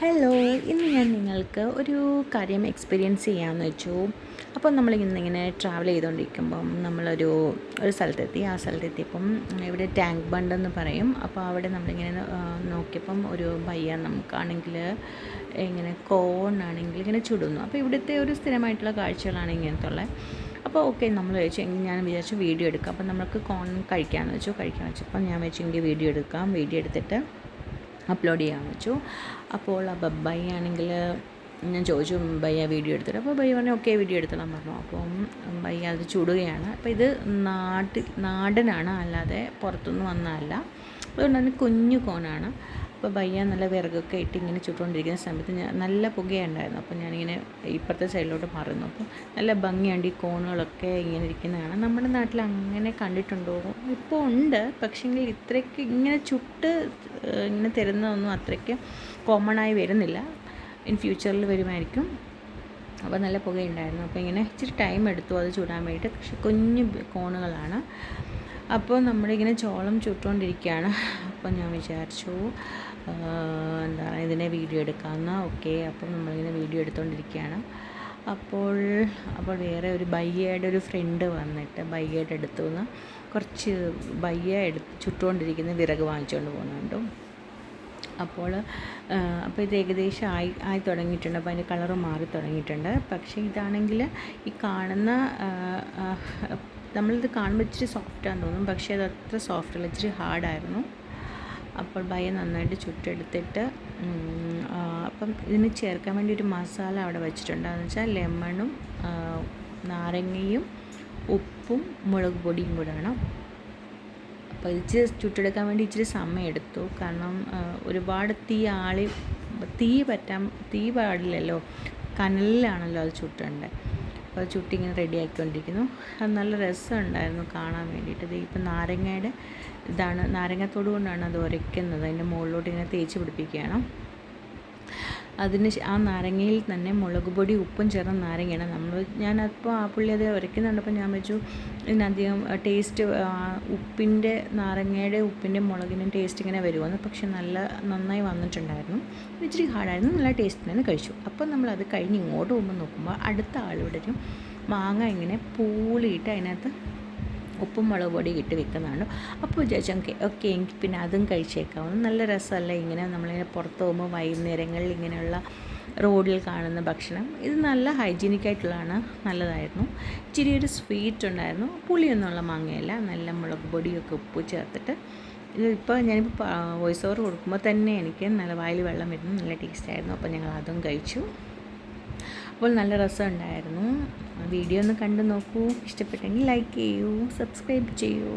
Hello, ഇന്ന് ഞാൻ നിങ്ങൾക്ക് ഒരു കാര്യം എക്സ്പീരിയൻസ് ചെയ്യാമെന്ന് വെച്ചു. അപ്പോൾ നമ്മളിങ്ങനെ ട്രാവൽ ചെയ്തുകൊണ്ടിരിക്കുമ്പം നമ്മളൊരു സ്ഥലത്തെത്തി. ആ സ്ഥലത്തെത്തിയപ്പം ഇവിടെ ടാങ്ക് ബണ്ട് എന്ന് പറയും. അപ്പോൾ അവിടെ നമ്മളിങ്ങനെ നോക്കിയപ്പം ഒരു പയ്യ നമുക്കാണെങ്കിൽ ഇങ്ങനെ കോണാണെങ്കിൽ ഇങ്ങനെ ചുടുന്നു. അപ്പോൾ ഇവിടുത്തെ ഒരു സ്ഥിരമായിട്ടുള്ള കാഴ്ചകളാണ് ഇങ്ങനത്തെ ഉള്ളത്. അപ്പോൾ ഓക്കെ നമ്മൾ ഞാൻ വിചാരിച്ചു വീഡിയോ എടുക്കാം. അപ്പോൾ നമുക്ക് കോൺ കഴിക്കാമെന്ന് വെച്ചു. അപ്പോൾ ഞാൻ വെച്ചെങ്കിൽ വീഡിയോ എടുക്കാം. വീഡിയോ എടുത്തിട്ട് അപ്ലോഡ് ചെയ്യാമെന്ന് വെച്ചു. അപ്പോൾ ആ ബബ്ബായി ആണെങ്കിൽ ഞാൻ ചോദിച്ചു, ബയ്യ വീഡിയോ എടുത്തിട്ട്. അപ്പോൾ ബയ്യ പറഞ്ഞു ഓക്കെ വീഡിയോ എടുത്തോളാൻ പറഞ്ഞു. അപ്പം ബയ്യ അത് ചുടുകയാണ്. അപ്പോൾ ഇത് നാടനാണ്, അല്ലാതെ പുറത്തുനിന്ന് വന്നതല്ല. അതുകൊണ്ട് തന്നെ കുഞ്ഞു കോണാണ്. അപ്പോൾ ബയ്യ നല്ല വിറകൊക്കെ ഇട്ട് ഇങ്ങനെ ചുട്ടുകൊണ്ടിരിക്കുന്ന സമയത്ത് നല്ല പുകയുണ്ടായിരുന്നു. അപ്പോൾ ഞാനിങ്ങനെ ഇപ്പുറത്തെ സൈഡിലോട്ട് മാറുന്നു. അപ്പോൾ നല്ല ഭംഗിയുണ്ട് ഈ കോണുകളൊക്കെ ഇങ്ങനെ ഇരിക്കുന്നതാണ്. നമ്മുടെ നാട്ടിൽ അങ്ങനെ കണ്ടിട്ടുണ്ടോ? ഇപ്പോൾ ഉണ്ട്, പക്ഷേങ്കിൽ ഇത്രയ്ക്ക് ഇങ്ങനെ ചുട്ട് ഇങ്ങനെ തരുന്നതൊന്നും അത്രയ്ക്ക് കോമണായി വരുന്നില്ല. ഇൻ ഫ്യൂച്ചറിൽ വരുമായിരിക്കും. അപ്പോൾ നല്ല പുകയുണ്ടായിരുന്നു. അപ്പോൾ ഇങ്ങനെ ഇച്ചിരി ടൈം എടുത്തു അത് ചൂടാൻ വേണ്ടിയിട്ട്. പക്ഷേ കുഞ്ഞു കോണുകളാണ്. അപ്പോൾ നമ്മളിങ്ങനെ ചോളം ചുട്ടുകൊണ്ടിരിക്കുകയാണ്. അപ്പോൾ ഞാൻ വിചാരിച്ചു എന്താണ് ഇതിനെ വീഡിയോ എടുക്കാമെന്ന്. ഓക്കെ, അപ്പം നമ്മളിങ്ങനെ വീഡിയോ എടുത്തുകൊണ്ടിരിക്കുകയാണ്. അപ്പോൾ വേറെ ഒരു ബയ്യയുടെ ഒരു ഫ്രണ്ട് വന്നിട്ട് ബയ്യയുടെ അടുത്തു നിന്ന് കുറച്ച് ബയ്യ ചുട്ടുകൊണ്ടിരിക്കുന്ന വിറക് വാങ്ങിച്ചുകൊണ്ട് പോകുന്നുണ്ട്. അപ്പോൾ ഇത് ഏകദേശം ആയി തുടങ്ങിയിട്ടുണ്ട്. അപ്പോൾ അതിൻ്റെ കളറ് മാറി തുടങ്ങിയിട്ടുണ്ട്. പക്ഷേ ഇതാണെങ്കിൽ ഈ കാണുന്ന നമ്മളിത് കാണുമ്പോൾ ഇച്ചിരി സോഫ്റ്റാണെന്ന് തോന്നും, പക്ഷേ അത് അത്ര സോഫ്റ്റല്ല, ഇച്ചിരി ഹാർഡായിരുന്നു. അപ്പോൾ ബയ്യ നന്നായിട്ട് ചുട്ടെടുത്തിട്ട് അപ്പം ഇതിന് ചേർക്കാൻ വേണ്ടി ഒരു മസാല അവിടെ വെച്ചിട്ടുണ്ട്. അതെന്ന് വെച്ചാൽ ലെമണും നാരങ്ങയും ഉപ്പും മുളക് പൊടിയും കൂടെയാണ്. അപ്പോൾ ഇച്ചിരി ചുട്ടെടുക്കാൻ വേണ്ടി ഇച്ചിരി സമയം എടുത്തു. കാരണം ഒരുപാട് തീ പാടില്ലല്ലോ, കനലിലാണല്ലോ അത് ചുട്ടേണ്ടത്. അപ്പോൾ ചുട്ടിങ്ങനെ റെഡി ആക്കിക്കൊണ്ടിരിക്കുന്നു. അത് നല്ല രസമുണ്ടായിരുന്നു കാണാൻ വേണ്ടിയിട്ട്. ഇപ്പം നാരങ്ങത്തോട് കൊണ്ടാണ് അത് ഉരയ്ക്കുന്നത്. അതിൻ്റെ മുകളിലോട്ട് ഇങ്ങനെ തേച്ച് പിടിപ്പിക്കുകയാണ്. ആ നാരങ്ങയിൽ തന്നെ മുളക് പൊടി ഉപ്പും ചേർന്ന നാരങ്ങയാണ് ഞാനപ്പോൾ ആ പുള്ളി അത് ഉരയ്ക്കുന്നുണ്ടപ്പോൾ ഞാൻ വെച്ചു ഇതിനധികം ടേസ്റ്റ് നാരങ്ങയുടെ ഉപ്പിൻ്റെ മുളകിൻ്റെ ടേസ്റ്റ് ഇങ്ങനെ വരുമെന്ന്. പക്ഷെ നന്നായി വന്നിട്ടുണ്ടായിരുന്നു. ഇച്ചിരി ഹാർഡായിരുന്നു, നല്ല ടേസ്റ്റിനാണ് കഴിച്ചു. അപ്പം നമ്മളത് കഴിഞ്ഞ് ഇങ്ങോട്ട് പോകുമ്പോൾ നോക്കുമ്പോൾ അടുത്ത ആളിവിടെ ഒരു മാങ്ങ ഇങ്ങനെ പൂളിയിട്ട് അതിനകത്ത് ഉപ്പും മുളക് പൊടി ഇട്ട് വെക്കുന്നതാണ്. അപ്പോൾ വിചാരിച്ചു ഓക്കെ എനിക്ക് പിന്നെ അതും കഴിച്ചേക്കാവുന്നു. നല്ല രസമല്ല ഇങ്ങനെ നമ്മളിങ്ങനെ പുറത്ത് പോകുമ്പോൾ വൈകുന്നേരങ്ങളിൽ ഇങ്ങനെയുള്ള റോഡിൽ കാണുന്ന ഭക്ഷണം. ഇത് നല്ല ഹൈജീനിക്കായിട്ടുള്ളതാണ്, നല്ലതായിരുന്നു. ഇച്ചിരി ഒരു സ്വീറ്റ് ഉണ്ടായിരുന്നു. പുളിയൊന്നുമുള്ള മാങ്ങയല്ല, നല്ല മുളക് പൊടിയൊക്കെ ഉപ്പ് ചേർത്തിട്ട്. ഞാനിപ്പോൾ വോയിസ് ഓവർ കൊടുക്കുമ്പോൾ തന്നെ എനിക്ക് നല്ല വായിൽ വെള്ളം വരുന്നു, നല്ല ടേസ്റ്റായിരുന്നു. അപ്പോൾ ഞങ്ങൾ അതും കഴിച്ചു. അപ്പോൾ നല്ല രസമുണ്ടായിരുന്നു. വീഡിയോ ഒന്ന് കണ്ടു നോക്കൂ. ഇഷ്ടപ്പെട്ടെങ്കിൽ ലൈക്ക് ചെയ്യൂ, സബ്സ്ക്രൈബ് ചെയ്യൂ.